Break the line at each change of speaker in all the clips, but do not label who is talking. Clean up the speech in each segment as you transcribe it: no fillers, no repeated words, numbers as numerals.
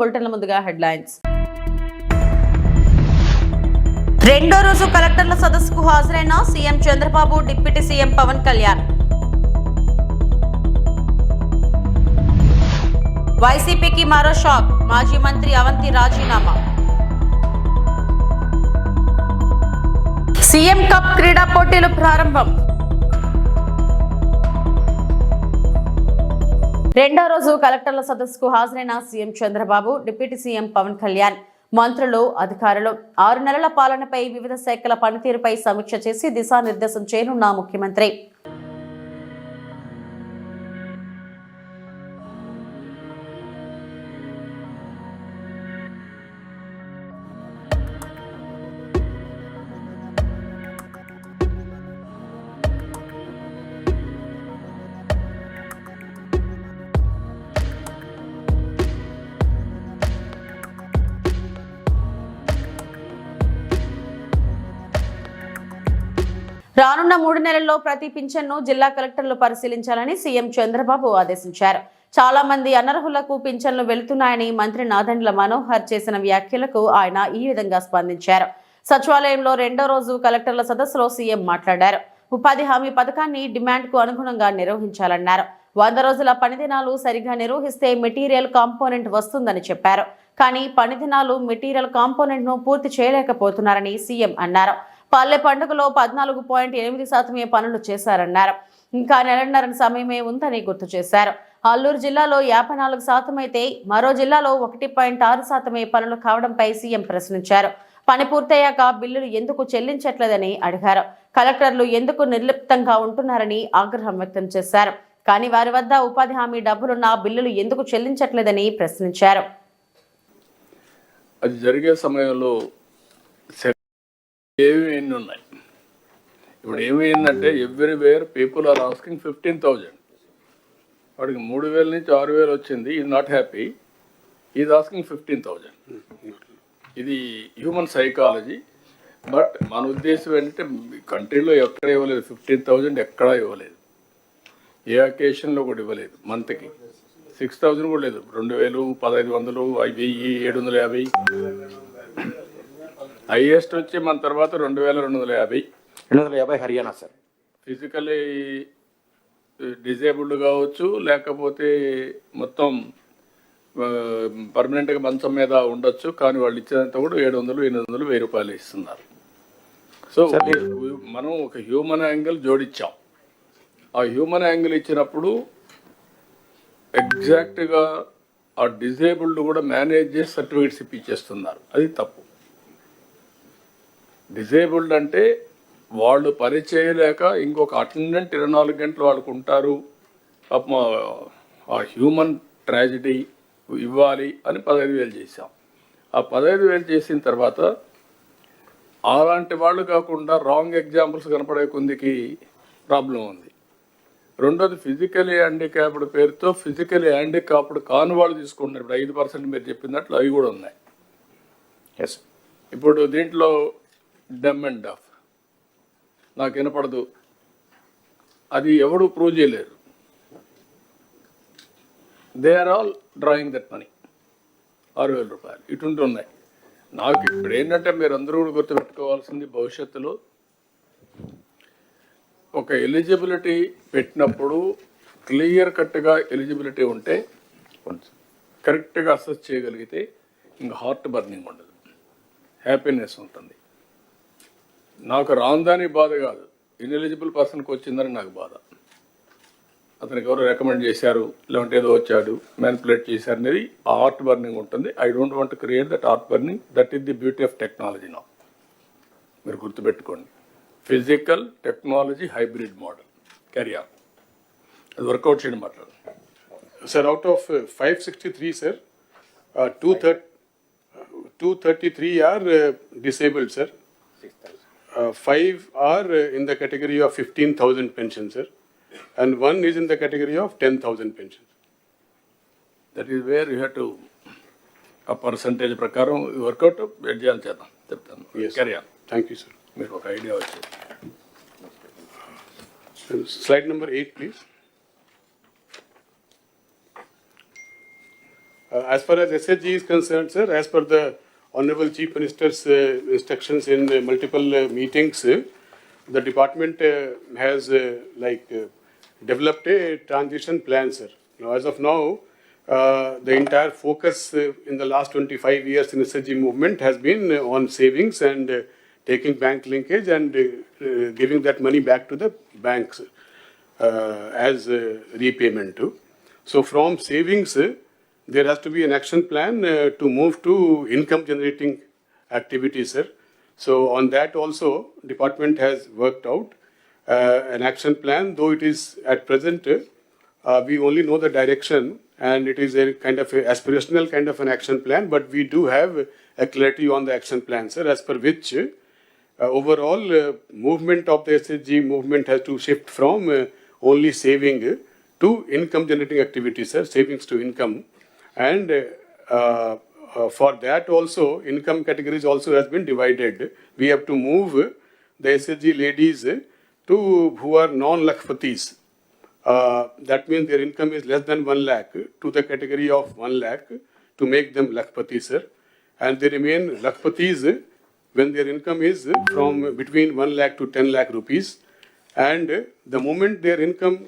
బులెటిన్ల ముందుగా హెడ్లైన్స్. రెండో రోజు కలెక్టర్ల సదస్సుకు హాజరైన CM Chandrababu, deputy CM Pawan Kalyan. వైసీపీకి మరో షాక్, మాజీ మంత్రి అవంతి రాజీనామా. సీఎం కప్ క్రీడా పోటీలు ప్రారంభం. రెండో రోజు కలెక్టర్ల సదస్సుకు హాజరైన CM Chandrababu, deputy CM Pawan Kalyan, మంత్రులు, అధికారులు 6 నెలల పాలనపై వివిధ శాఖల పనితీరుపై సమీక్ష చేసి దిశానిర్దేశం చేయనున్న ముఖ్యమంత్రి. రానున్న 3 నెలల్లో ప్రతి పింఛన్ను జిల్లా కలెక్టర్లు పరిశీలించాలని సీఎం చంద్రబాబు ఆదేశించారు. చాలా మంది అనర్హులకు పింఛన్లు వెళుతున్నాయని మంత్రి నాదెండ్ల మనోహర్ చేసిన వ్యాఖ్యలకు ఆయన ఈ విధంగా స్పందించారు. సచివాలయంలో రెండో రోజు కలెక్టర్ల సదస్సులో సీఎం మాట్లాడారు. ఉపాధి హామీ పథకాన్ని డిమాండ్కు అనుగుణంగా నిర్వహించాలన్నారు. 100 రోజుల పనిదినాలు సరిగా నిర్వహిస్తే మెటీరియల్ కాంపోనెంట్ వస్తుందని చెప్పారు. కానీ పనిదినాలు మెటీరియల్ కాంపోనెంట్ను పూర్తి చేయలేకపోతున్నారని సీఎం అన్నారు. పల్లె పండుగలో 14.8% పనులు చేశారన్నారు. ఇంకా నెలన్నర సమయమే ఉందని గుర్తు చేశారు. అల్లూరు జిల్లాలో 54% అయితే మరో జిల్లాలో 1.6% పనులు కావడంపై సీఎం ప్రశ్నించారు. పని పూర్తయ్యాక బిల్లులు ఎందుకు చెల్లించట్లేదని అడిగారు. కలెక్టర్లు ఎందుకు నిర్లిప్తంగా ఉంటున్నారని ఆగ్రహం వ్యక్తం చేశారు. కానీ వారి వద్ద ఉపాధి హామీ డబ్బులున్న బిల్లులు ఎందుకు చెల్లించట్లేదని ప్రశ్నించారు.
అది జరిగే సమయంలో ఏమి ఉన్నాయి. ఇప్పుడు ఏమైందంటే ఎవ్రీవేర్ పీపుల్ ఆర్ ఆస్కింగ్ 15,000. వాడికి 3,000 నుంచి 6,000 వచ్చింది. Is not happy. Is asking 15,000. ఇది హ్యూమన్ సైకాలజీ. బట్ మన ఉద్దేశం ఏంటంటే కంట్రీలో ఎక్కడ ఇవ్వలేదు 15,000, ఎక్కడా ఇవ్వలేదు. ఏ అకేషన్లో కూడా ఇవ్వలేదు. మంత్కి 6,000 కూడా లేదు. 2,000, 1,500, 1,750. హైయెస్ట్ వచ్చి మన తర్వాత 2,250
హర్యానా సార్.
ఫిజికలీ డిజేబుల్డ్ కావచ్చు, లేకపోతే మొత్తం పర్మనెంట్గా మంచం మీద ఉండొచ్చు. కానీ వాళ్ళు ఇచ్చేదంతా కూడా 700, 800, 1,000 రూపాయలు ఇస్తున్నారు. సో మనం ఒక హ్యూమన్ యాంగిల్ జోడించాం. ఆ హ్యూమన్ యాంగిల్ ఇచ్చినప్పుడు ఎగ్జాక్ట్గా ఆ డిజేబుల్డ్ కూడా మేనేజ్ చేసి సర్టిఫికేట్స్ ఇప్పించేస్తున్నారు. అది తప్పు. డిజేబుల్డ్ అంటే వాళ్ళు పని చేయలేక ఇంకొక అటెండెంట్ 24 గంటలు వాళ్ళకు ఉంటారు. ఆ హ్యూమన్ ట్రాజడీ ఇవ్వాలి అని 15,000 చేశాం. ఆ 15,000 చేసిన తర్వాత అలాంటి వాళ్ళు కాకుండా రాంగ్ ఎగ్జాంపుల్స్ కనపడే కొందికి ప్రాబ్లం ఉంది. రెండోది ఫిజికలీ హ్యాండిక్యాప్డ్ పేరుతో ఫిజికలీ హ్యాండిక్యాప్డ్ కాని వాళ్ళు తీసుకుంటున్నారు. ఇప్పుడు 5% మీరు చెప్పినట్లు అవి కూడా ఉన్నాయి.
ఎస్.
ఇప్పుడు దీంట్లో డమ్ అండ్ డఫ్ నాకు వినపడదు, అది ఎవడు ప్రూవ్ చేయలేరు. They are all drawing that money. 6,000 రూపాయలు ఇటువంటి ఉన్నాయి. నాకు ఇప్పుడు ఏంటంటే మీరు అందరూ కూడా గుర్తుపెట్టుకోవాల్సింది, భవిష్యత్తులో ఒక ఎలిజిబిలిటీ పెట్టినప్పుడు క్లియర్ కట్గా ఎలిజిబిలిటీ ఉంటే కరెక్ట్గా అసెస్ చేయగలిగితే ఇంకా హార్ట్ బర్నింగ్ ఉండదు, హ్యాపీనెస్ ఉంటుంది. నాకు రాందాని బాధ కాదు, ఇన్ఎలిజిబుల్ పర్సన్కి వచ్చిందని నాకు బాధ. అతనికి ఎవరు రికమెండ్ చేశారు, లేదంటే ఏదో వచ్చాడు మ్యానిపులేట్ చేశారు అనేది ఆ హార్ట్ బర్నింగ్ ఉంటుంది. I don't want to create that heart burning. That is the beauty of technology now. మీరు గుర్తుపెట్టుకోండి, physical technology hybrid model career అది వర్కౌట్ చేయడం మాట్లాడు.
Sir, out of 563 sir, 233 are disabled sir. 5 are in the category of 15,000 pension sir, and 1 is in the category of 10,000 pension.
That is where you have to a percentage ప్రకారం work out చేయాలి చేద్దాం చెప్తాను. Career.
Thank you sir.
మీకు ఒక idea వచ్చింది.
Slide number 8 please. As far as SHG is concerned, sir, as per the Honorable Chief Minister's instructions in multiple meetings, the department has developed a transition plan, sir. Now, as of now, the entire focus in the last 25 years in SHG movement has been on savings and taking bank linkage and giving that money back to the banks as repayment. So from savings, there has to be an action plan to move to income generating activities, sir. So on that also, department has worked out an action plan, though it is at present, we only know the direction and it is a kind of a aspirational kind of an action plan, but we do have a clarity on the action plan, sir, as per which overall movement of the SHG movement has to shift from only saving to income generating activities, sir, savings to income. And for that also, income categories also has been divided. We have to move the SHG ladies to who are non-lakhpatis. That means their income is less than 1 lakh to the category of 1 lakh to make them lakhpatis, sir. And they remain lakhpatis when their income is from between 1 lakh to 10 lakh rupees. And the moment their income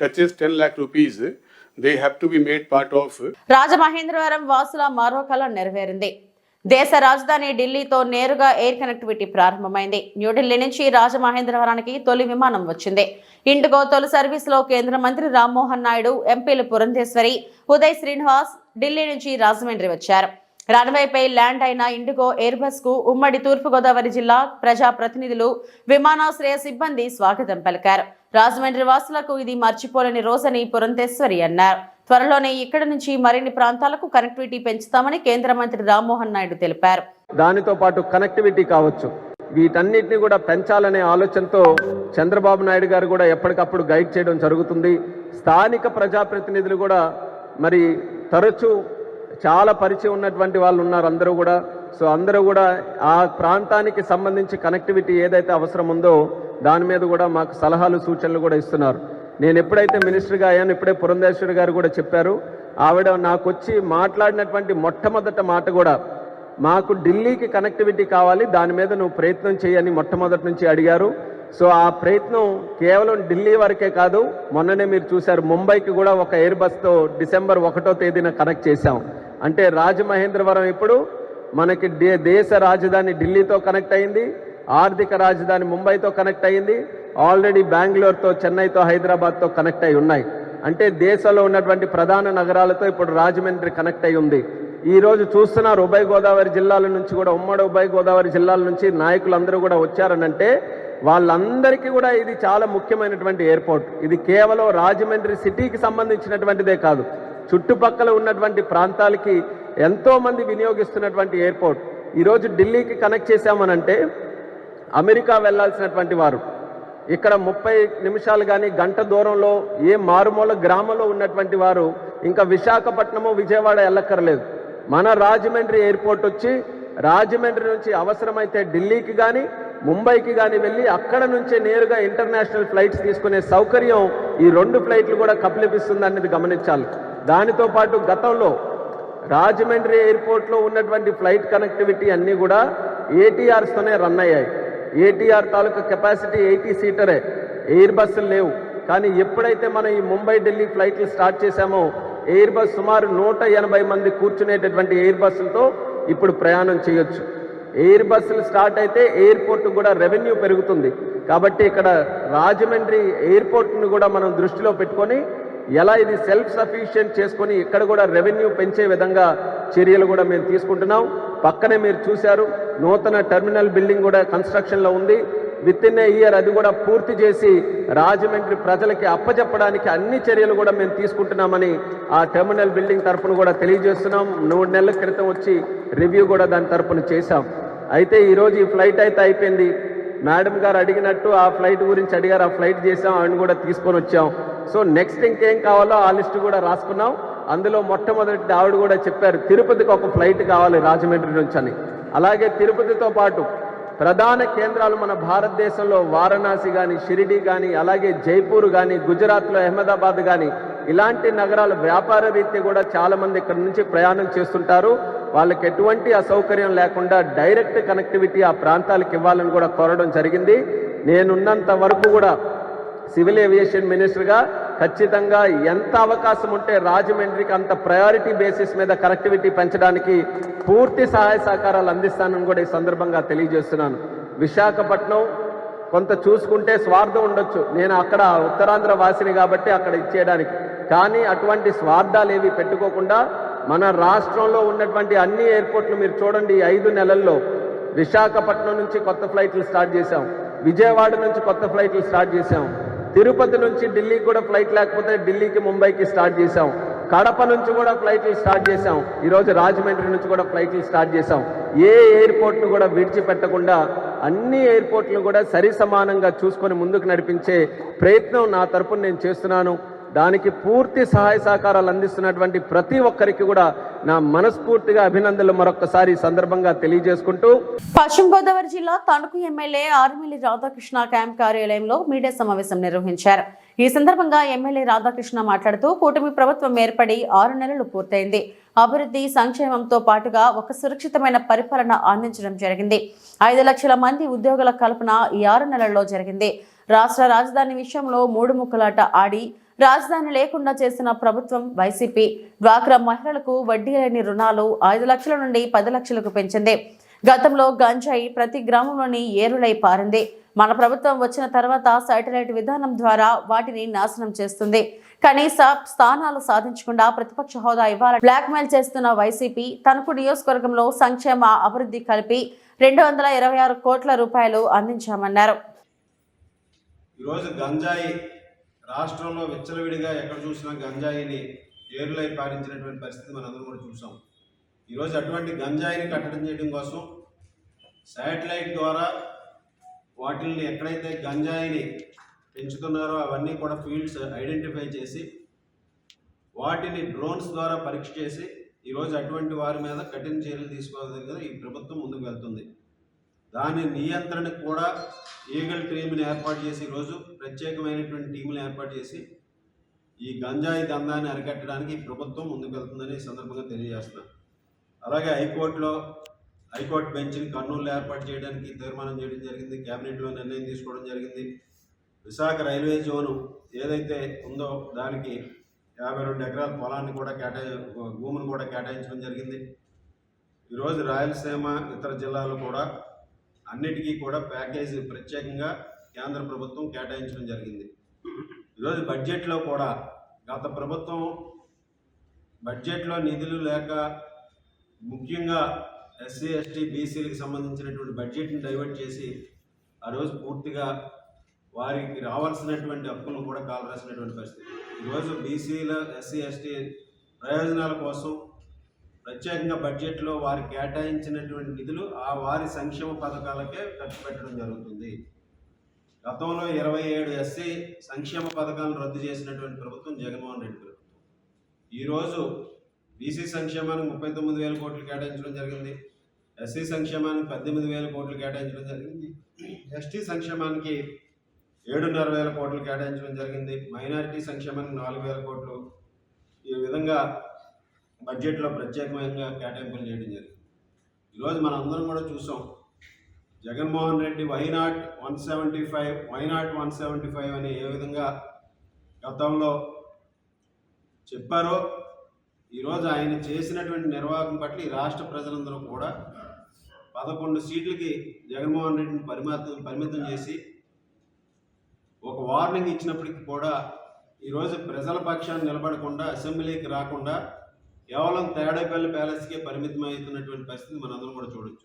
touches 10 lakh rupees, they have to be made part of.
Rajamahendravaram వాసుల మరో కల నెరవేరింది. దేశ రాజధాని ఢిల్లీతో నేరుగా air connectivity ప్రారంభమైంది. న్యూఢిల్లీ నుంచి రాజమహేంద్రవరానికి తొలి విమానం వచ్చింది. ఇండిగో తొలి సర్వీసులో కేంద్ర మంత్రి రామ్మోహన్ నాయుడు, ఎంపీలు పురంధేశ్వరి, ఉదయ్ శ్రీనివాస్ ఢిల్లీ నుంచి రాజమండ్రి వచ్చారు. రన్వేపై ల్యాండ్ అయిన ఇండిగో ఎయిర్ బస్ కు ఉమ్మడి తూర్పుగోదావరి జిల్లా ప్రజా ప్రతినిధులు, విమానాశ్రయ సిబ్బంది స్వాగతం పలికారు. రాజమండ్రి వాసులకు ఇది మర్చిపోలేని రోజని పురంధేశ్వరి అన్నారు. త్వరలోనే ఇక్కడి నుంచి మరిన్ని ప్రాంతాలకు కనెక్టివిటీ పెంచుతామని కేంద్ర మంత్రి రామ్మోహన్ నాయుడు తెలిపారు.
దానితో పాటు కనెక్టివిటీ కావచ్చు, వీటన్నిటిని కూడా పెంచాలనే ఆలోచనతో చంద్రబాబు నాయుడు గారు కూడా ఎప్పటికప్పుడు గైడ్ చేయడం జరుగుతుంది. స్థానిక ప్రజాప్రతినిధులు కూడా మరి తరచూ చాలా పరిచయం ఉన్నటువంటి వాళ్ళు ఉన్నారు అందరూ కూడా. సో అందరూ కూడా ఆ ప్రాంతానికి సంబంధించి కనెక్టివిటీ ఏదైతే అవసరం ఉందో దాని మీద కూడా మాకు సలహాలు సూచనలు కూడా ఇస్తున్నారు. నేను ఎప్పుడైతే మినిస్టర్గా అయ్యాను, ఇప్పుడే పురంధేశ్వరి గారు కూడా చెప్పారు, ఆవిడ నాకు వచ్చి మాట్లాడినటువంటి మొట్టమొదట మాట కూడా మాకు ఢిల్లీకి కనెక్టివిటీ కావాలి, దాని మీద నువ్వు ప్రయత్నం చేయని మొట్టమొదటి నుంచి అడిగారు. సో ఆ ప్రయత్నం కేవలం ఢిల్లీ వరకే కాదు, మొన్ననే మీరు చూశారు ముంబైకి కూడా ఒక ఎయిర్ బస్తో December 1వ తేదీన కనెక్ట్ చేశాం. అంటే రాజమహేంద్రవరం ఇప్పుడు మనకి దేశ రాజధాని ఢిల్లీతో కనెక్ట్ అయింది, ఆర్థిక రాజధాని ముంబైతో కనెక్ట్ అయింది, ఆల్రెడీ బెంగళూరుతో, చెన్నైతో, హైదరాబాద్తో కనెక్ట్ అయి ఉన్నాయి. అంటే దేశంలో ఉన్నటువంటి ప్రధాన నగరాలతో ఇప్పుడు రాజమండ్రి కనెక్ట్ అయి ఉంది. ఈరోజు చూస్తున్నారు ఉభయ గోదావరి జిల్లాల నుంచి కూడా, ఉమ్మడి ఉభయ గోదావరి జిల్లాల నుంచి నాయకులందరూ కూడా వచ్చారనంటే వాళ్ళందరికీ కూడా ఇది చాలా ముఖ్యమైనటువంటి ఎయిర్పోర్ట్. ఇది కేవలం రాజమండ్రి సిటీకి సంబంధించినటువంటిదే కాదు, చుట్టుపక్కల ఉన్నటువంటి ప్రాంతాలకి ఎంతో మంది వినియోగిస్తున్నటువంటి ఎయిర్పోర్ట్. ఈరోజు ఢిల్లీకి కనెక్ట్ చేశామనంటే అమెరికా వెళ్లాల్సినటువంటి వారు ఇక్కడ 30 నిమిషాలు కానీ గంట దూరంలో ఏ మారుమూల గ్రామంలో ఉన్నటువంటి వారు ఇంకా విశాఖపట్నము, విజయవాడ వెళ్ళక్కర్లేదు. మన రాజమండ్రి ఎయిర్పోర్ట్ వచ్చి రాజమండ్రి నుంచి అవసరమైతే ఢిల్లీకి కానీ ముంబైకి కానీ వెళ్ళి అక్కడ నుంచే నేరుగా ఇంటర్నేషనల్ ఫ్లైట్స్ తీసుకునే సౌకర్యం ఈ 2 ఫ్లైట్లు కూడా కప్పలిపిస్తుంది అనేది గమనించాలి. దానితో పాటు గతంలో రాజమండ్రి ఎయిర్పోర్ట్లో ఉన్నటువంటి ఫ్లైట్ కనెక్టివిటీ అన్నీ కూడా ATRస్తోనే రన్ అయ్యాయి. ATR తాలూకా కెపాసిటీ 80 సీటరే, ఎయిర్ బస్సులు లేవు. కానీ ఎప్పుడైతే మనం ఈ ముంబై ఢిల్లీ ఫ్లైట్లు స్టార్ట్ చేశామో ఎయిర్ బస్ సుమారు 180 మంది కూర్చునేటటువంటి ఎయిర్ బస్సులతో ఇప్పుడు ప్రయాణం చేయొచ్చు. ఎయిర్ బస్సులు స్టార్ట్ అయితే ఎయిర్పోర్ట్ కూడా రెవెన్యూ పెరుగుతుంది. కాబట్టి ఇక్కడ రాజమండ్రి ఎయిర్పోర్ట్ను కూడా మనం దృష్టిలో పెట్టుకొని ఎలా ఇది సెల్ఫ్ సఫిషియెంట్ చేసుకొని ఇక్కడ కూడా రెవెన్యూ పెంచే విధంగా చర్యలు కూడా మేము తీసుకుంటున్నాం. పక్కనే మీరు చూశారు నూతన టెర్మినల్ బిల్డింగ్ కూడా కన్స్ట్రక్షన్లో ఉంది. విత్ ఇన్ ఏ ఇయర్ అది కూడా పూర్తి చేసి రాజమండ్రి ప్రజలకి అప్పచెప్పడానికి అన్ని చర్యలు కూడా మేము తీసుకుంటున్నామని ఆ టెర్మినల్ బిల్డింగ్ తరఫున కూడా తెలియజేస్తున్నాం. 3 నెలల క్రితం వచ్చి రివ్యూ కూడా దాని తరఫున చేశాం. అయితే ఈరోజు ఈ ఫ్లైట్ అయితే అయిపోయింది. మేడం గారు అడిగినట్టు ఆ ఫ్లైట్ గురించి అడిగారు, ఆ ఫ్లైట్ చేసాం, ఆయన కూడా తీసుకొని వచ్చాం. సో నెక్స్ట్ ఇంకేం కావాలో ఆ లిస్టు కూడా రాసుకున్నాం. అందులో మొట్టమొదటి ఆవిడ కూడా చెప్పారు తిరుపతికి ఒక ఫ్లైట్ కావాలి రాజమండ్రి నుంచి అని. అలాగే తిరుపతితో పాటు ప్రధాన కేంద్రాలు మన భారతదేశంలో వారణాసి కానీ, షిరిడి కానీ, అలాగే జైపూర్ కానీ, గుజరాత్లో అహ్మదాబాద్ కానీ ఇలాంటి నగరాల వ్యాపార రీత్యా కూడా చాలా మంది ఇక్కడ నుంచి ప్రయాణం చేస్తుంటారు. వాళ్ళకి ఎటువంటి అసౌకర్యం లేకుండా డైరెక్ట్ కనెక్టివిటీ ఆ ప్రాంతాలకు ఇవ్వాలని కూడా కోరడం జరిగింది. నేనున్నంత వరకు కూడా సివిల్ ఏవియేషన్ మినిస్టర్గా ఖచ్చితంగా ఎంత అవకాశం ఉంటే రాజమండ్రికి అంత ప్రయారిటీ బేసిస్ మీద కనెక్టివిటీ పెంచడానికి పూర్తి సహాయ సహకారాలు అందిస్తానని కూడా ఈ సందర్భంగా తెలియజేస్తున్నాను. విశాఖపట్నం కొంత చూసుకుంటే స్వార్థం ఉండొచ్చు, నేను అక్కడ ఉత్తరాంధ్ర వాసిని కాబట్టి అక్కడ ఇచ్చేయడానికి, కానీ అటువంటి స్వార్థాలు ఏవి పెట్టుకోకుండా మన రాష్ట్రంలో ఉన్నటువంటి అన్ని ఎయిర్పోర్ట్లు మీరు చూడండి, 5 నెలల్లో విశాఖపట్నం నుంచి కొత్త ఫ్లైట్లు స్టార్ట్ చేశాం, విజయవాడ నుంచి కొత్త ఫ్లైట్లు స్టార్ట్ చేశాం, తిరుపతి నుంచి ఢిల్లీకి కూడా ఫ్లైట్ లేకపోతే ఢిల్లీకి ముంబైకి స్టార్ట్ చేశాం, కడప నుంచి కూడా ఫ్లైట్లు స్టార్ట్ చేశాం, ఈరోజు రాజమండ్రి నుంచి కూడా ఫ్లైట్లు స్టార్ట్ చేశాం. ఏ ఎయిర్పోర్ట్ను కూడా విడిచిపెట్టకుండా అన్ని ఎయిర్పోర్ట్లను కూడా సరి సమానంగా చూసుకొని ముందుకు నడిపించే ప్రయత్నం నా తరపున నేను చేస్తున్నాను. దానికి పూర్తి సహాయ సహకారాలు అందిస్తున్నటువంటి ప్రతి ఒక్కరికి కూడా నా మనస్ఫూర్తిగా అభినందనలు మరొకసారి ఈ సందర్భంగా తెలియజేసుకుంటూ,
పశ్చిమ గోదావరి జిల్లా తణుకు ఎమ్మెల్యే ఆర్మిల్లి రాధాకృష్ణ క్యాంప్ కార్యాలయంలో మీడియా సమావేశం నిర్వహించారు. ఈ సందర్భంగా ఎమ్మెల్యే రాధాకృష్ణ మాట్లాడుతూ కూటమి ప్రభుత్వం ఏర్పడి 6 నెలలు పూర్తయింది. అభివృద్ధి సంక్షేమంతో పాటుగా ఒక సురక్షితమైన పరిపాలన అందించడం జరిగింది. 5 లక్షల మంది ఉద్యోగుల కల్పన ఈ 6 నెలల్లో జరిగింది. రాష్ట్ర రాజధాని విషయంలో 3 ముక్కలాట ఆడి రాజధాని లేకుండా చేసిన ప్రభుత్వం వైసీపీ. డ్వాక్రా మహిళలకు వడ్డీ లేని రుణాలు 5 లక్షల నుండి 10 లక్షలకు పెంచింది. గతంలో గంజాయి ప్రతి గ్రామంలోని ఏరులై పారింది. మన ప్రభుత్వం వచ్చిన తర్వాత శాటిలైట్ విధానం ద్వారా వాటిని నాశనం చేస్తుంది. కనీస స్థానాలు సాధించకుండా ప్రతిపక్ష హోదా ఇవ్వాలని బ్లాక్మెయిల్ చేస్తున్న వైసీపీ తణుకు నియోజకవర్గంలో సంక్షేమ అభివృద్ధి కలిపి 226 కోట్ల రూపాయలు అందించామన్నారు.
ఈరోజు గంజాయి రాష్ట్రంలో విచ్చలవిడిగా ఎక్కడ చూసినా గంజాయిని ఏరులై పారించినటువంటి పరిస్థితి మనందరం కూడా చూసాం. ఈరోజు అటువంటి గంజాయిని కట్టడం చేయడం కోసం శాటిలైట్ ద్వారా వాటిని ఎక్కడైతే గంజాయిని పెంచుతున్నారో అవన్నీ కూడా ఫీల్డ్స్ ఐడెంటిఫై చేసి వాటిని డ్రోన్స్ ద్వారా పరీక్ష చేసి ఈరోజు అటువంటి వారి మీద కఠిన చర్యలు తీసుకోవాలని ఈ ప్రభుత్వం ముందుకు వెళ్తుంది. దాని నియంత్రణకు కూడా ఈగల్ టీంని ఏర్పాటు చేసి ఈరోజు ప్రత్యేకమైనటువంటి టీంలు ఏర్పాటు చేసి ఈ గంజాయి దందాన్ని అరికట్టడానికి ఈ ప్రభుత్వం ముందుకు వెళ్తుందని ఈ సందర్భంగా తెలియజేస్తున్నాను. అలాగే హైకోర్టు బెంచ్ని కర్నూలులో ఏర్పాటు చేయడానికి తీర్మానం చేయడం జరిగింది. క్యాబినెట్లో నిర్ణయం తీసుకోవడం జరిగింది. విశాఖ రైల్వే జోను ఏదైతే ఉందో దానికి 52 ఎకరాల పొలాన్ని కూడా భూమిని కూడా కేటాయించడం జరిగింది. ఈరోజు రాయలసీమ ఇతర జిల్లాలు కూడా అన్నిటికీ కూడా ప్యాకేజీ ప్రత్యేకంగా కేంద్ర ప్రభుత్వం కేటాయించడం జరిగింది. ఈరోజు బడ్జెట్లో కూడా గత ప్రభుత్వం బడ్జెట్లో నిధులు లేక ముఖ్యంగా ఎస్సీ ఎస్టీ బీసీలకు సంబంధించినటువంటి బడ్జెట్ని డైవర్ట్ చేసి ఆ రోజు పూర్తిగా వారికి రావాల్సినటువంటి హక్కులను కూడా కాలరాసినటువంటి పరిస్థితి. ఈరోజు బీసీల ఎస్సీ ఎస్టీ ప్రయోజనాల కోసం ప్రత్యేకంగా బడ్జెట్లో వారి కేటాయించినటువంటి నిధులు ఆ వారి సంక్షేమ పథకాలకే ఖర్చు పెట్టడం జరుగుతుంది. గతంలో 27 ఎస్సీ సంక్షేమ పథకాలను రద్దు చేసినటువంటి ప్రభుత్వం జగన్మోహన్ రెడ్డి ప్రభుత్వం. ఈరోజు బీసీ సంక్షేమానికి 39,000 కోట్లు కేటాయించడం జరిగింది. ఎస్సీ సంక్షేమానికి 18,000 కోట్లు కేటాయించడం జరిగింది. ఎస్టీ సంక్షేమానికి 7,500 కోట్లు కేటాయించడం జరిగింది. మైనారిటీ సంక్షేమానికి 4,000 కోట్లు ఈ విధంగా బడ్జెట్లో ప్రత్యేకమైన కేటాయింపులు చేయడం జరిగింది. ఈరోజు మనం అందరం కూడా చూసాం, జగన్మోహన్ రెడ్డి వైనాట్ 175 అని ఏ విధంగా గతంలో చెప్పారో ఈరోజు ఆయన చేసినటువంటి నిర్వాహకం పట్ల ఈ రాష్ట్ర ప్రజలందరూ కూడా 11 సీట్లకి జగన్మోహన్ రెడ్డిని పరిమితం చేసి ఒక వార్నింగ్ ఇచ్చినప్పటికీ కూడా ఈరోజు ప్రజల పక్షాన్ని నిలబడకుండా అసెంబ్లీకి రాకుండా కేవలం తేడేపల్లి ప్యాలెస్కే పరిమితం అవుతున్నటువంటి పరిస్థితి మనందరం కూడా చూడొచ్చు.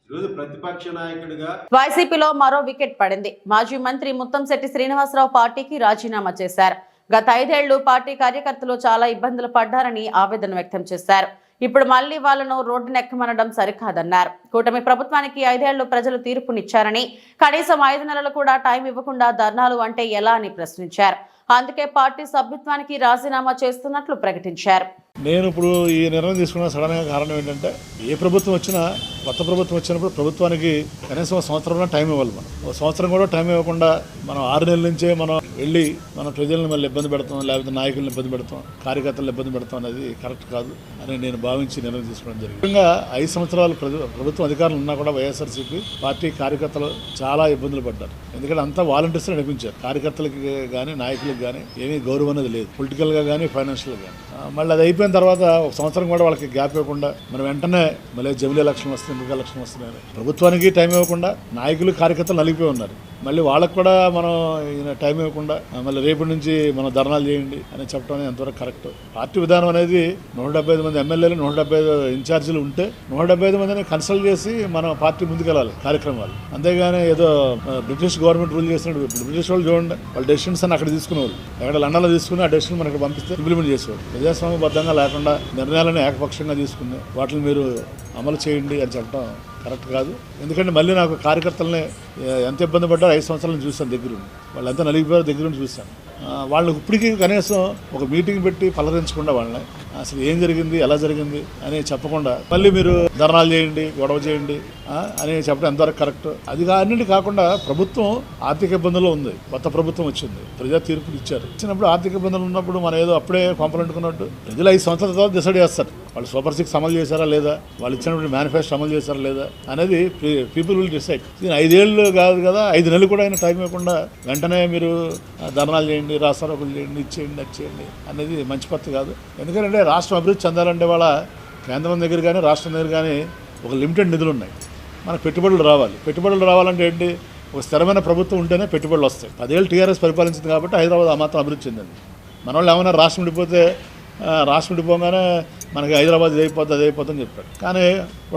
ఈరోజు ప్రతిపక్ష నాయకుడిగా
వైసీపీలో మరో వికెట్ పడింది. మాజీ మంత్రి ముత్తంశెట్టి శ్రీనివాసరావు పార్టీకి రాజీనామా చేశారు. గత 5 ఏళ్లు పార్టీ కార్యకర్తలు చాలా ఇబ్బందులు పడ్డారని ఆవేదన వ్యక్తం చేశారు. ఇప్పుడు మళ్లీ వాళ్లను రోడ్డునెక్కమనడం సరికాదన్నారు. కూటమి ప్రభుత్వానికి 5 ఏళ్లు ప్రజలు తీర్పునిచ్చారని, కనీసం 5 నెలలు కూడా టైం ఇవ్వకుండా ధర్నాలు అంటే ఎలా అని ప్రశ్నించారు. అందుకే పార్టీ సభ్యత్వానికి రాజీనామా చేస్తున్నట్లు ప్రకటించారు.
నేను ఇప్పుడు ఈ నిర్ణయం తీసుకున్న సడన్గా కారణం ఏంటంటే, ఏ ప్రభుత్వం వచ్చినా కొత్త ప్రభుత్వం వచ్చినప్పుడు ప్రభుత్వానికి కనీసం 1 సంవత్సరం టైం ఇవ్వాలి. మనం 1 సంవత్సరం కూడా టైం ఇవ్వకుండా మనం 6 నెలల నుంచే మనం వెళ్ళి మన ప్రజలను మళ్ళీ ఇబ్బంది పెడతాం, లేకపోతే నాయకులను ఇబ్బంది పెడతాం, కార్యకర్తలను ఇబ్బంది పెడతాం అనేది కరెక్ట్ కాదు అని నేను భావించి నిర్ణయం తీసుకోవడం జరిగింది. ముఖ్యంగా 5 సంవత్సరాలు ప్రభుత్వం అధికారులు ఉన్నా కూడా వైఎస్ఆర్సీపీ పార్టీ కార్యకర్తలు చాలా ఇబ్బందులు పడ్డారు. ఎందుకంటే అంతా వాలంటీర్స్ నడిపించారు. కార్యకర్తలకు కానీ నాయకులకు కానీ ఏమీ గౌరవం అనేది లేదు, పొలిటికల్గా కానీ ఫైనాన్షియల్గా కానీ. మళ్ళీ అది అయిపోయిన తర్వాత 1 సంవత్సరం కూడా వాళ్ళకి గ్యాప్ ఇవ్వకుండా మనం వెంటనే మళ్ళీ జమిలీ ఎలక్షన్ వస్తుంది, ఎంపీ ఎలక్షన్ వస్తున్నాయి, ప్రభుత్వానికి టైం ఇవ్వకుండా నాయకులు కార్యకర్తలు నలిగిపోయి ఉన్నారు. మళ్ళీ వాళ్ళకు కూడా మనం టైం ఇవ్వకుండా మళ్ళీ రేపటి నుంచి మనం ధర్నాలు చేయండి అని చెప్పడం అనేది ఎంతవరకు కరెక్ట్. పార్టీ విధానం అనేది 175 మంది ఎమ్మెల్యేలు, 175 ఇన్ఛార్జీలు ఉంటే 175 మందిని కన్సల్ట్ చేసి మన పార్టీ ముందుకెళ్ళాలి కార్యక్రమాలు. అంతేగాని ఏదో బ్రిటిష్ గవర్నమెంట్ రూల్ చేసినట్టు బ్రిటిష్ వాళ్ళు చూడండి, వాళ్ళ డెసిషన్స్ అని అక్కడ తీసుకునేవాళ్ళు, ఎక్కడ లండన్లో తీసుకుని ఆ డెసిషన్ మనకి పంపిస్తే ఇంప్లిమెంట్ చేసేవాళ్ళు. ప్రజాస్వామ్యబద్ధంగా లేకుండా నిర్ణయాలను ఏకపక్షంగా తీసుకుని వాటిని మీరు అమలు చేయండి అని చెప్పడం కరెక్ట్ కాదు. ఎందుకంటే మళ్ళీ నాకు కార్యకర్తలని ఎంత ఇబ్బంది పడ్డారో 5 సంవత్సరాలను చూశాను దగ్గరుండి, వాళ్ళు ఎంత నలిగిపోయారో దగ్గరుండి చూశాను. వాళ్ళని ఇప్పటికీ కనీసం ఒక మీటింగ్ పెట్టి పలకరించకుండా వాళ్ళని అసలు ఏం జరిగింది, ఎలా జరిగింది అని చెప్పకుండా మళ్ళీ మీరు ధర్నాలు చేయండి, గొడవ చేయండి అని చెప్పడం ఎంతవరకు కరెక్ట్. అది అన్నింటి కాకుండా ప్రభుత్వం ఆర్థిక ఇబ్బందుల్లో ఉంది, కొత్త ప్రభుత్వం వచ్చింది, ప్రజా తీర్పులు ఇచ్చినప్పుడు ఆర్థిక ఇబ్బందులు ఉన్నప్పుడు మనం ఏదో అప్పుడే కొంపలంటుకున్నట్టు ప్రజలు 5 సంవత్సరాల తర్వాత డిసైడ్ చేస్తారు వాళ్ళు సూపర్ 6 అమలు చేశారా లేదా, వాళ్ళు ఇచ్చినటువంటి మేనిఫెస్టో అమలు చేశారా లేదా అనేది పీపుల్ విల్ డిసైడ్. 5 ఏళ్ళు కాదు కదా, 5 నెలలు కూడా అయినా టైం ఇవ్వకుండా వెంటనే మీరు ధర్నాలు చేయండి, రాస్తారోకులు చేయండి, ఇచ్చేయండి, అది చేయండి అనేది మంచి పద్ధతి కాదు. ఎందుకంటే రాష్ట్రం అభివృద్ధి చెందాలంటే వాళ్ళ కేంద్రం దగ్గర కానీ రాష్ట్రం దగ్గర కానీ ఒక లిమిటెడ్ నిధులు ఉన్నాయి. మనకు పెట్టుబడులు రావాలి. పెట్టుబడులు రావాలంటే ఏంటి, ఒక స్థిరమైన ప్రభుత్వం ఉంటేనే పెట్టుబడులు వస్తాయి. 10 ఏళ్ళు టీఆర్ఎస్ పరిపాలించింది కాబట్టి హైదరాబాద్ ఆ మాత్రం అభివృద్ధి చెందింది. మన వాళ్ళు ఏమైనా రాష్ట్రం విడిపోగానే మనకి హైదరాబాద్ ఇది అయిపోతుంది అది అయిపోతుందని చెప్పాడు, కానీ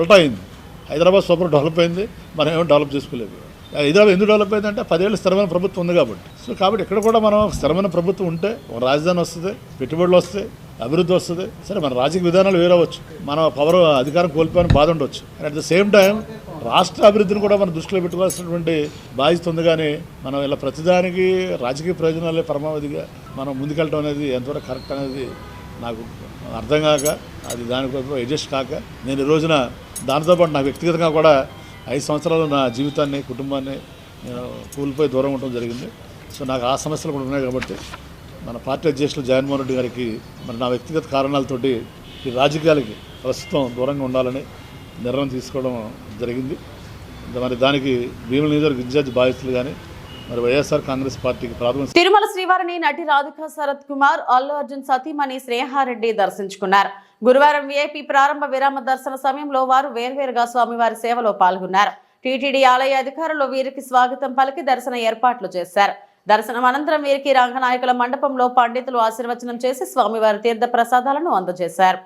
ఉల్టా అయింది. హైదరాబాద్ సూపర్ డెవలప్ అయింది, మనం ఏమో డెవలప్ చేసుకోలేదు. హైదరాబాద్ ఎందుకు డెవలప్ అయిందంటే 10 ఏళ్ళు స్థిరమైన ప్రభుత్వం ఉంది కాబట్టి. కాబట్టి ఇక్కడ కూడా మనం స్థిరమైన ప్రభుత్వం ఉంటే ఒక రాజధాని వస్తుంది, పెట్టుబడులు వస్తాయి, అభివృద్ధి వస్తుంది. సరే మన రాజకీయ విధానాలు వేరవచ్చు, మన అధికారం కోల్పోయిన బాధ ఉండొచ్చు, and at the same time రాష్ట్ర అభివృద్ధిని కూడా మనం దృష్టిలో పెట్టుకోవాల్సినటువంటి బాధ్యత ఉంది. కానీ మనం ఇలా ప్రతిదానికి రాజకీయ ప్రయోజనాలే పరమావధిగా మనం ముందుకెళ్ళడం అనేది ఎంతవరకు కరెక్ట్ అనేది నాకు అర్థం కాక, అది దానికోసం అడ్జస్ట్ కాక నేను ఈ రోజున దానితోపాటు నా వ్యక్తిగతంగా కూడా 5 సంవత్సరాలు నా జీవితాన్ని కుటుంబాన్ని కూలిపోయి దూరం ఉండడం జరిగింది. సో నాకు ఆ సమస్యలు కూడా ఉన్నాయి కాబట్టి మన పార్టీ అధ్యక్షులు జగన్మోహన్ రెడ్డి గారికి మరి నా వ్యక్తిగత కారణాలతోటి ఈ రాజకీయాలకి ప్రస్తుతం దూరంగా ఉండాలని నిర్ణయం తీసుకోవడం జరిగింది. మరి దానికి భీముల నియోజకవర్గ ఇన్ఛార్జ్ బాధ్యతలు కానీ మరి వైఎస్ఆర్ కాంగ్రెస్ పార్టీకి ప్రాథమిక
తిరుమల శ్రీవారిని నటి రాధికా శరత్ కుమార్, అల్లు అర్జున్ సతీమణి స్నేహారెడ్డి దర్శించుకున్నారు. గురువారం వీఐపీ ప్రారంభ విరామ దర్శన సమయంలో వారు వేర్వేరుగా స్వామివారి సేవలో పాల్గొన్నారు. టీటీడీ ఆలయ అధికారులు వీరికి స్వాగతం పలికి దర్శన ఏర్పాట్లు చేశారు. దర్శనం అనంతరం వీరికి రంగనాయకుల మండపంలో పండితులు ఆశీర్వచనం చేసి స్వామివారి తీర్థ ప్రసాదాలను అందజేశారు.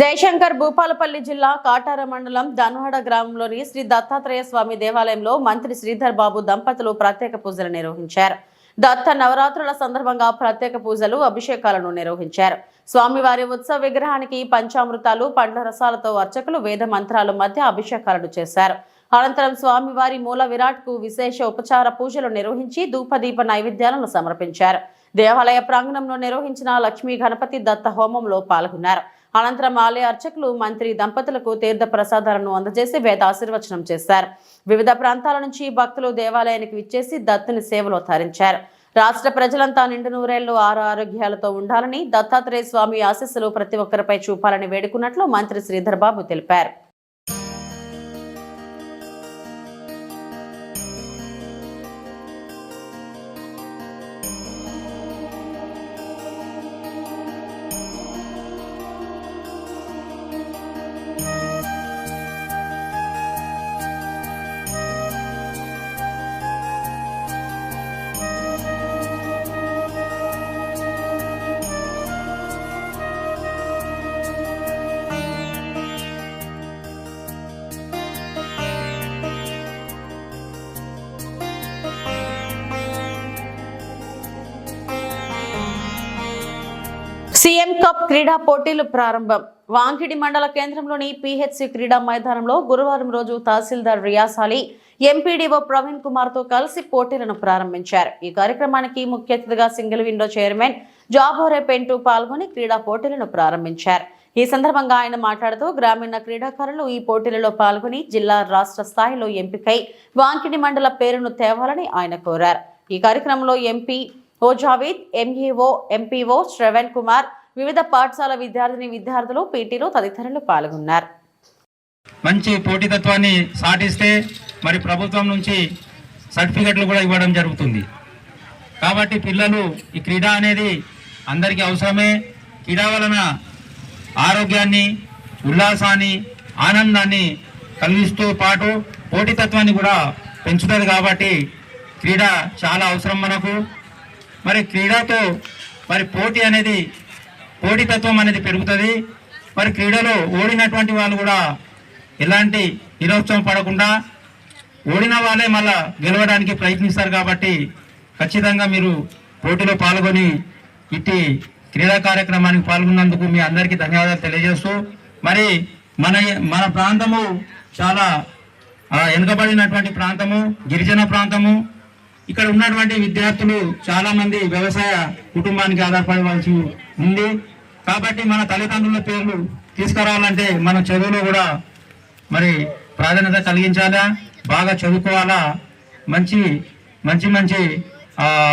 జయశంకర్ భూపాలపల్లి జిల్లా కాటార మండలం ధన్వాడ గ్రామంలోని శ్రీ దత్తాత్రేయ స్వామి దేవాలయంలో మంత్రి శ్రీధర్ బాబు దంపతులు ప్రత్యేక పూజలు నిర్వహించారు. దత్త నవరాత్రుల సందర్భంగా ప్రత్యేక పూజలు, అభిషేకాలను నిర్వహించారు. స్వామివారి ఉత్సవ విగ్రహానికి పంచామృతాలు, పండ్ల రసాలతో అర్చకులు వేద మంత్రాల మధ్య అభిషేకాలను చేశారు. అనంతరం స్వామివారి మూల విరాట్ కు విశేష ఉపచార పూజలు నిర్వహించి ధూపదీప నైవేద్యాలను సమర్పించారు. దేవాలయ ప్రాంగణంలో నిర్వహించిన లక్ష్మీ గణపతి దత్త హోమంలో పాల్గొన్నారు. అనంతరం ఆలయ అర్చకులు మంత్రి దంపతులకు తీర్థ ప్రసాదాలను అందజేసి వేద ఆశీర్వచనం చేశారు. వివిధ ప్రాంతాల నుంచి భక్తులు దేవాలయానికి విచ్చేసి దత్తుని సేవలో తరించారు. రాష్ట్ర ప్రజలంతా నిండు నూరేళ్లు ఆరోగ్యాలతో ఉండాలని, దత్తాత్రేయ స్వామి ఆశీస్సులు ప్రతి ఒక్కరిపై చూపాలని వేడుకున్నట్లు మంత్రి శ్రీధర్ బాబు తెలిపారు. సీఎం కప్ క్రీడా పోటీలు ప్రారంభం. వాంకిడి మండల కేంద్రంలోని పిహెచ్సి క్రీడా మైదానంలో గురువారం రోజు తహసీల్దార్ రియాజ్ అలీ, ఎంపీడీఓ ప్రవీణ్ కుమార్ తో కలిసి పోటీలను ప్రారంభించారు. ఈ కార్యక్రమానికి ముఖ్య అతిథిగా సింగిల్ విండో చైర్మన్ జాబోరే పెంటూ పాల్గొని క్రీడా పోటీలను ప్రారంభించారు. ఈ సందర్భంగా ఆయన మాట్లాడుతూ గ్రామీణ క్రీడాకారులు ఈ పోటీలలో పాల్గొని జిల్లా రాష్ట్ర స్థాయిలో ఎంపికై వాంకిడి మండల పేరును తేవాలని ఆయన కోరారు. ఈ కార్యక్రమంలో ఎంపీ ఓ జావీద్, ఎంఈఓ, ఎంపీఓ శ్రవణ్ కుమార్, వివిధ పాఠశాల విద్యార్థులు, పీటీలు తదితరులు పాల్గొన్నారు.
మంచి పోటీతత్వాన్ని సాటిస్తే మరి ప్రభుత్వం నుంచి సర్టిఫికెట్లు కూడా ఇవ్వడం జరుగుతుంది. కాబట్టి పిల్లలు ఈ క్రీడ అనేది అందరికీ అవసరమే. క్రీడ వలన ఆరోగ్యాన్ని, ఉల్లాసాన్ని, ఆనందాన్ని కలిగిస్తూ పాటు పోటీతత్వాన్ని కూడా పెంచుతుంది. కాబట్టి క్రీడ చాలా అవసరం మనకు. మరి క్రీడతో మరి పోటీతత్వం అనేది పెరుగుతుంది. మరి క్రీడలో ఓడినటువంటి వాళ్ళు కూడా ఎలాంటి నిరుత్సాహం పడకుండా ఓడిన వాళ్ళే మళ్ళా గెలవడానికి ప్రయత్నిస్తారు. కాబట్టి ఖచ్చితంగా మీరు పోటీలో పాల్గొని ఇట్టి క్రీడా కార్యక్రమానికి పాల్గొన్నందుకు మీ అందరికీ ధన్యవాదాలు తెలియజేస్తూ, మరి మన ప్రాంతము చాలా వెనుకబడినటువంటి ప్రాంతము, గిరిజన ప్రాంతము. ఇక్కడ ఉన్నటువంటి విద్యార్థులు చాలా మంది వ్యవసాయ కుటుంబానికి ఆధారపడవలసి ఉంది. కాబట్టి మన తల్లిదండ్రుల పేర్లు తీసుకురావాలంటే మన చదువులో కూడా మరి ప్రాధాన్యత కలిగించాలా, బాగా చదువుకోవాలా. మంచి మంచి మంచి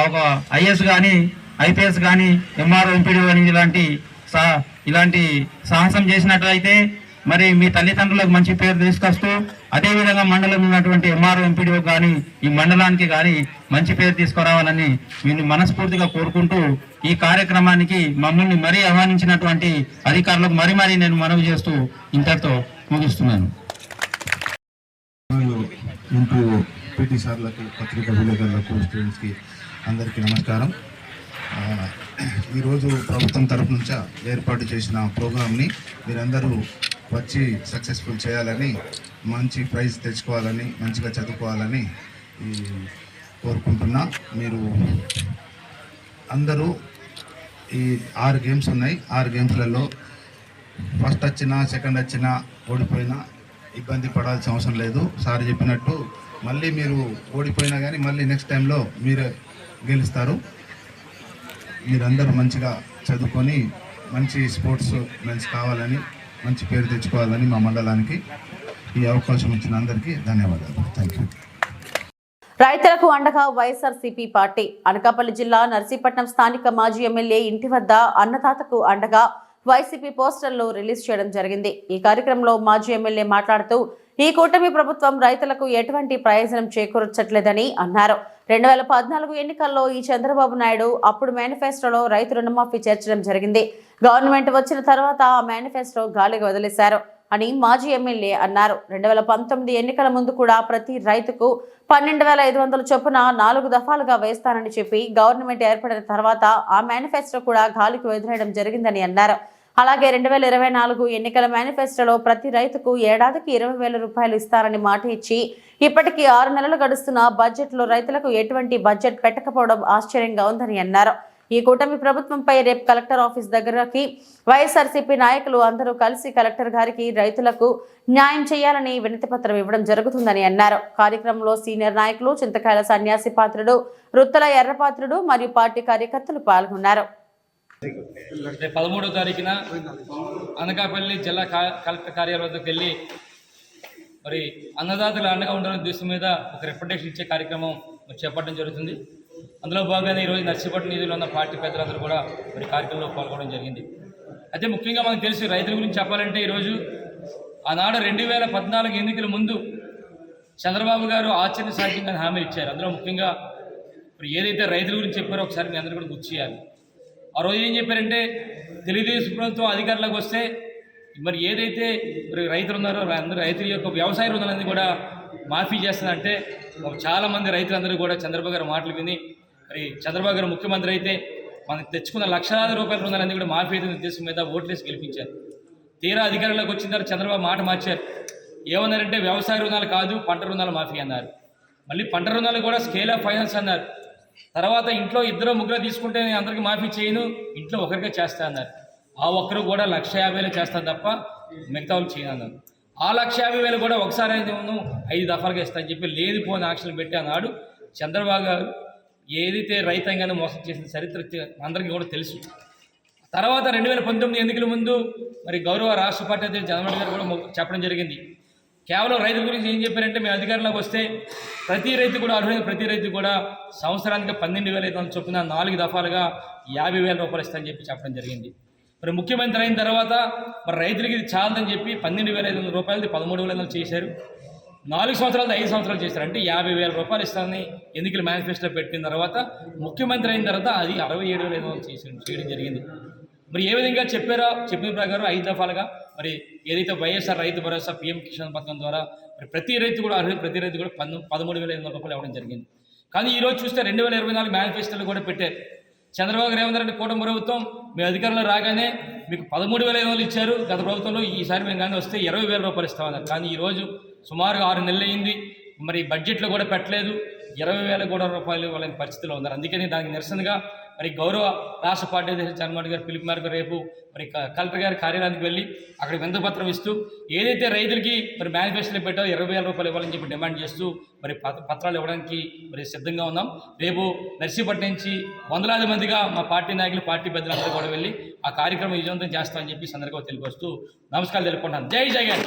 ఒక ఐఏఎస్ కానీ, ఐపీఎస్ కానీ, ఎంఆర్ఓ, ఎంపీడీ కానీ ఇలాంటి సాహసం చేసినట్లయితే మరి మీ తల్లిదండ్రులకు మంచి పేరు తీసుకొస్తూ, అదేవిధంగా మండలంలో ఉన్నటువంటి ఎంఆర్ఓ, ఎంపీడీఓ కానీ ఈ మండలానికి కానీ మంచి పేరు తీసుకురావాలని మీరు మనస్ఫూర్తిగా కోరుకుంటూ ఈ కార్యక్రమానికి మమ్మల్ని మరీ ఆహ్వానించినటువంటి అధికారులకు మరీ నేను మనవి చేస్తూ ఇంతటితో ముగిస్తున్నాను.
పీటీ సార్లకు, పత్రికా విలేకరులకు, స్టూడెంట్స్కి అందరికీ నమస్కారం. ఈరోజు ప్రభుత్వం తరఫు నుంచి ఏర్పాటు చేసిన ప్రోగ్రామ్ని మీరందరూ వచ్చి సక్సెస్ఫుల్ చేయాలని, మంచి ప్రైజ్ తెచ్చుకోవాలని, మంచిగా చదువుకోవాలని కోరుకుంటున్నా. మీరు అందరూ ఈ 6 గేమ్స్ ఉన్నాయి. 6 గేమ్స్లలో ఫస్ట్ వచ్చినా, సెకండ్ వచ్చినా, ఓడిపోయినా ఇబ్బంది పడాల్సిన అవసరం లేదు. సార్ చెప్పినట్టు మళ్ళీ మీరు ఓడిపోయినా కానీ మళ్ళీ నెక్స్ట్ టైంలో మీరే గెలుస్తారు. మీరందరూ మంచిగా చదువుకొని మంచి స్పోర్ట్స్ మెన్స్ కావాలని, మంచి పేరు తెచ్చుకోవాలని మా మండలానికి ఈ అవకాశం ఇచ్చిన అందరికీ ధన్యవాదాలు. Thank you.
రైతులకు అండగా వైఎస్ఆర్సీపీ పార్టీ. అనకాపల్లి జిల్లా నర్సీపట్నం స్థానిక మాజీ ఎమ్మెల్యే ఇంటి వద్ద అన్నదాతకు అండగా వైసీపీ పోస్టర్లు రిలీజ్ చేయడం జరిగింది. ఈ కార్యక్రమంలో మాజీ ఎమ్మెల్యే మాట్లాడుతూ ఈ కూటమి ప్రభుత్వం రైతులకు ఎటువంటి ప్రయోజనం చేకూర్చట్లేదని అన్నారు. 2014 ఎన్నికల్లో ఈ చంద్రబాబు నాయుడు అప్పుడు మేనిఫెస్టోలో రైతు రుణమాఫీ చేర్చడం జరిగింది. గవర్నమెంట్ వచ్చిన తర్వాత ఆ మేనిఫెస్టో గాలికి వదిలేశారు అని మాజీ ఎమ్మెల్యే అన్నారు. 2019 ఎన్నికల ముందు కూడా ప్రతి రైతుకు 12,500 చొప్పున 4 దఫాలుగా వేస్తానని చెప్పి గవర్నమెంట్ ఏర్పడిన తర్వాత ఆ మేనిఫెస్టో కూడా గాలికి వదిలేయడం జరిగిందని అన్నారు. అలాగే 2024 ఎన్నికల మేనిఫెస్టోలో ప్రతి రైతుకు ఏడాదికి 20,000 రూపాయలు ఇస్తారని మాట ఇచ్చి ఇప్పటికీ 6 నెలలు గడుస్తున్న బడ్జెట్లో రైతులకు ఎటువంటి బడ్జెట్ పెట్టకపోవడం ఆశ్చర్యంగా ఉందని అన్నారు. ఈ కూటమి ప్రభుత్వంపై రేపు కలెక్టర్ ఆఫీస్ దగ్గరకి వైఎస్ఆర్సీపీ నాయకులు అందరూ కలిసి కలెక్టర్ గారికి రైతులకు న్యాయం చేయాలని వినతిపత్రం ఇవ్వడం జరుగుతుందని అన్నారు. కార్యక్రమంలో సీనియర్ నాయకులు చింతకాయల సన్యాసి పాత్రుడు, రుత్తల ఎర్రపాత్రుడు మరియు పార్టీ కార్యకర్తలు పాల్గొన్నారు.
రేపు 13వ తారీఖున అనకాపల్లి జిల్లా కలెక్టర్ కార్యాలయం వద్దకు వెళ్ళి మరి అన్నదాతలు అండగా ఉండాలనే ఉద్దేశం మీద ఒక రిప్రజెంటేషన్ ఇచ్చే కార్యక్రమం చేపట్టడం జరుగుతుంది. అందులో భాగంగా ఈరోజు నర్సీపట్నం నిధులు ఉన్న పార్టీ పెద్దలందరూ కూడా మరి కార్యక్రమంలో పాల్గొనడం జరిగింది. అయితే ముఖ్యంగా మనకు తెలిసి రైతుల గురించి చెప్పాలంటే ఈరోజు ఆనాడు 2014 ఎన్నికల ముందు చంద్రబాబు గారు ఆచరణ సాధ్యంగా హామీ ఇచ్చారు. అందులో ముఖ్యంగా ఇప్పుడు ఏదైతే రైతుల గురించి చెప్పారో ఒకసారి మీ అందరూ కూడా గుర్తు చేయాలి. ఆ రోజు ఏం చెప్పారంటే తెలుగుదేశం ప్రభుత్వం అధికారంలోకి వస్తే మరి ఏదైతే మరి రైతులు ఉన్నారో అందరూ రైతుల యొక్క వ్యవసాయ రుణాలన్నీ కూడా మాఫీ చేస్తుందంటే చాలామంది రైతులందరూ కూడా చంద్రబాబు గారు మాటలు విని మరి చంద్రబాబు గారు ముఖ్యమంత్రి అయితే మనకు తెచ్చుకున్న లక్షలాది రూపాయల రుణాలన్నీ కూడా మాఫీ అయితే ఉద్దేశం మీద ఓట్లేసి గెలిపించారు. తీరా అధికారంలోకి వచ్చిన తర్వాత చంద్రబాబు మాట మార్చారు. ఏమన్నారంటే వ్యవసాయ రుణాలు కాదు పంట రుణాలు మాఫీ అన్నారు. మళ్ళీ పంట రుణాలు కూడా స్కేల్ ఆఫ్ ఫైనాన్స్ అన్నారు. తర్వాత ఇంట్లో 2-3 తీసుకుంటే నేను అందరికీ మాఫీ చేయను, ఇంట్లో ఒకరికే చేస్తా అన్నారు. ఆ ఒక్కరు కూడా 150,000 చేస్తాను తప్ప మిగతా వాళ్ళు చేయను అన్నారు. ఆ 150,000 కూడా ఒకసారి 5 దఫాలుగా ఇస్తానని చెప్పి లేనిపోని ఆక్షన్లు పెట్టి అన్నాడు చంద్రబాబు గారు. ఏదైతే రైతాంగాన్ని మోసం చేసిన చరిత్ర అందరికీ కూడా తెలుసు. తర్వాత 2019 ఎన్నికల ముందు మరి గౌరవ రాష్ట్ర పార్టీ అధ్యక్షుడు జగన్మోహన్ గారు కూడా చెప్పడం జరిగింది. కేవలం రైతుల గురించి ఏం చెప్పారంటే మేము అధికారంలోకి వస్తే ప్రతి రైతు కూడా అర్హులైన ప్రతి రైతు కూడా సంవత్సరానికి 12,500 చొప్పున 4 దఫాలుగా 50,000 రూపాయలు ఇస్తామని చెప్పి చెప్పడం జరిగింది. మరి ముఖ్యమంత్రి అయిన తర్వాత మరి రైతులకి ఇది చాలని చెప్పి 12,500 రూపాయలది 13,500 చేశారు. 4 సంవత్సరాలు 5 సంవత్సరాలు చేశారు. అంటే 50,000 రూపాయలు ఇస్తానని ఎన్నికల మేనిఫెస్టోలో పెట్టిన తర్వాత ముఖ్యమంత్రి అయిన తర్వాత అది 67,500 చేయడం జరిగింది. మరి ఏ విధంగా చెప్పిన ప్రకారం 5 దఫాలుగా మరి ఏదైతే వైఎస్ఆర్ రైతు భరోసా పీఎం కిసాన్ పథకం ద్వారా మరి ప్రతి రైతు కూడా అర్హులు ప్రతి రైతు కూడా 13,500 రూపాయలు ఇవ్వడం జరిగింది. కానీ ఈరోజు చూస్తే 2024 మేనిఫెస్టోలో కూడా పెట్టారు. చంద్రబాబు రేవంత్ రెడ్డి కూటమి ప్రభుత్వం మేము అధికారంలో రాగానే మీకు 13,500 ఇచ్చారు గత ప్రభుత్వంలో, ఈసారి మేము కానీ వస్తే 20,000 రూపాయలు ఇస్తామన్నారు. కానీ ఈరోజు సుమారుగా 6 నెలలు అయింది, మరి బడ్జెట్లో కూడా పెట్టలేదు, 20,000 రూపాయలు వాళ్ళని పరిస్థితిలో ఉన్నారు. అందుకని దానికి నిరసనగా మరి గౌరవ రాష్ట్ర పార్టీ అధ్యక్షుడు జగన్మోహన్ గారు పిలుపు మేరకు రేపు మరి కలెక్టర్ గారి కార్యాలయానికి వెళ్ళి అక్కడ వినతిపత్రం ఇస్తూ ఏదైతే రైతులకి మరి మేనిఫెస్టోలో పెట్టారో 20,000 రూపాయలు ఇవ్వాలని చెప్పి డిమాండ్ చేస్తూ మరి పత్రాలు ఇవ్వడానికి మరి సిద్ధంగా ఉన్నాం. రేపు నర్సీపట్నం నుంచి వందలాది మందిగా మా పార్టీ నాయకులు పార్టీ పెద్దలందరూ కూడా వెళ్ళి ఆ కార్యక్రమం విజయవంతం చేస్తామని చెప్పి సందర్భంగా తెలియవస్తూ నమస్కారాలు తెలుపుకుంటాను. జై జగన్.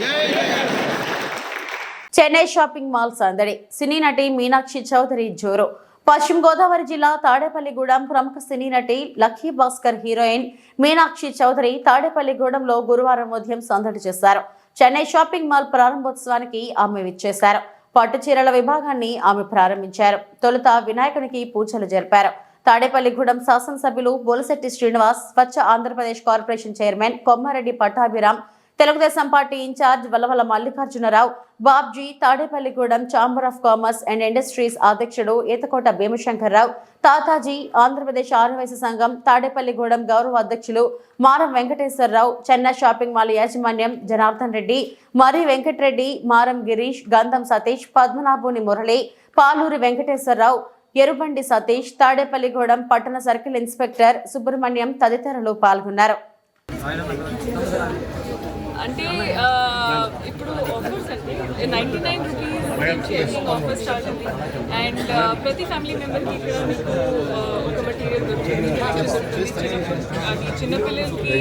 చెన్నై షాపింగ్ మాల్ సందడి, సినీ నటి మీనాక్షి చౌదరి జోరు. పశ్చిమ గోదావరి జిల్లా తాడేపల్లిగూడెం ప్రముఖ సినీ నటి లక్కీ భాస్కర్ హీరోయిన్ మీనాక్షి చౌదరి తాడేపల్లిగూడెంలో గురువారం ఉదయం సందడి చేశారు. చెన్నై షాపింగ్ మాల్ ప్రారంభోత్సవానికి ఆమె విచ్చేశారు. పట్టు చీరల విభాగాన్ని ఆమె ప్రారంభించారు. తొలుత వినాయకునికి పూజలు జరిపారు. తాడేపల్లిగూడెం శాసనసభ్యులు బోలశెట్టి శ్రీనివాస్, స్వచ్ఛ Andhra Pradesh corporation chairman Kommareddy Pattabhiram, Telugu Desam party incharge Vallavala Mallikarjunarao, Babji, Tadepalligudem chamber of commerce and industries అధ్యక్షుడు ఈతకోట భీమశంకర్రావు, తాతాజీ, ఆంధ్రప్రదేశ్ ఆదివాసీ సంఘం తాడేపల్లిగూడెం గౌరవ అధ్యక్షులు మారం వెంకటేశ్వరరావు, చెన్నై షాపింగ్ మాల్ యాజమాన్యం జనార్దన్ రెడ్డి, మరి వెంకటరెడ్డి, మారం గిరీష్, గంధం సతీష్, పద్మనాభుని మురళి, పాలూరి వెంకటేశ్వరరావు, ఎరుబండి సతీష్, తాడేపల్లిగూడెం పట్టణ సర్కిల్ ఇన్స్పెక్టర్ సుబ్రహ్మణ్యం తదితరులు పాల్గొన్నారు.
అంటే ఇప్పుడు ఆఫర్స్ అంటే 99 రూపీస్ ఆఫర్ స్టార్ట్ ఉంది. అండ్ ప్రతి ఫ్యామిలీ మెంబర్కి ఇక్కడ మీకు ఒక మెటీరియల్ దొరుకుతుంది. అది చిన్నపిల్లలకి,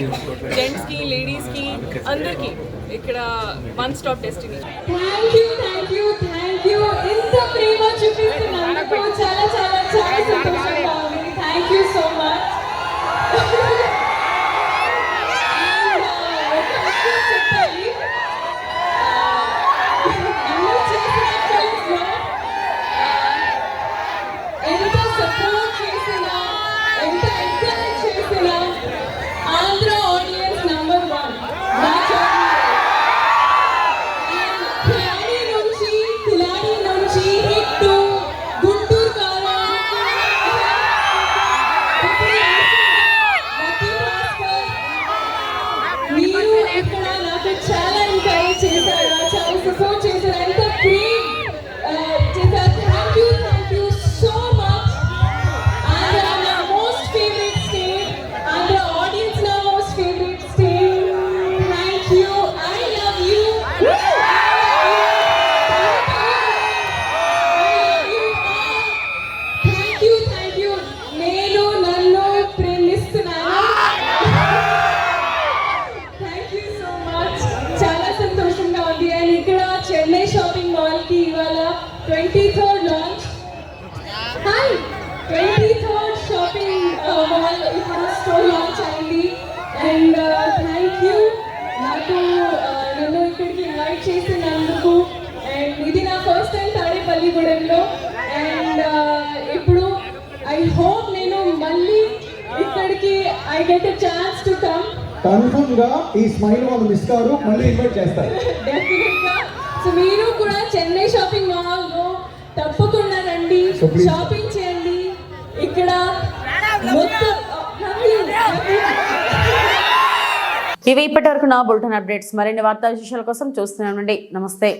జెంట్స్కి, లేడీస్కి, అందరికీ ఇక్కడ వన్ స్టాప్ డెస్టినీ.
ఇంత ప్రేమ చూపిస్తున్నందుకు చాలా చాలా చాలా సంతోషంగా ఉంది. Thank you so much. ఎంత సపోర్ట్ చేసినా, ఎంత ఎంకరేజ్ చేసినా ఆంధ్ర ఆడియన్స్ నంబర్ 1. కిలాడి నుంచి హిట్ గుంటూరు మాల్ ఇప్పుడు స్టోర్ లాంచ్ అయింది. అండ్ థ్యాంక్ యూ నాకు నన్ను ఇక్కడికి ఇన్వైట్ చేసినందుకు. అండ్ ఇది నా ఫస్ట్ టైం తాడేపల్లిగూడెంలో. అండ్ ఇప్పుడు ఐ హోప్ నేను మళ్ళీ ఇక్కడికి I get a chance to come.
Confirm గా ఈ స్మైల్ వాళ్ళు మిస్ కారు, మళ్ళీ ఇన్వైట్ చేస్తారు
డెఫినెట్ గా. సో మీరు కూడా చెన్నై షాపింగ్ మాల్ లో తప్పకుండా రండి, షాపింగ్ చేయండి. ఇక్కడ మొత్తం
ఇవి ఇప్పటి వరకు నా బులెటిన్ అప్డేట్స్. మరిన్ని వార్తా విశేషాల కోసం చూస్తూనే ఉండండి. నమస్తే.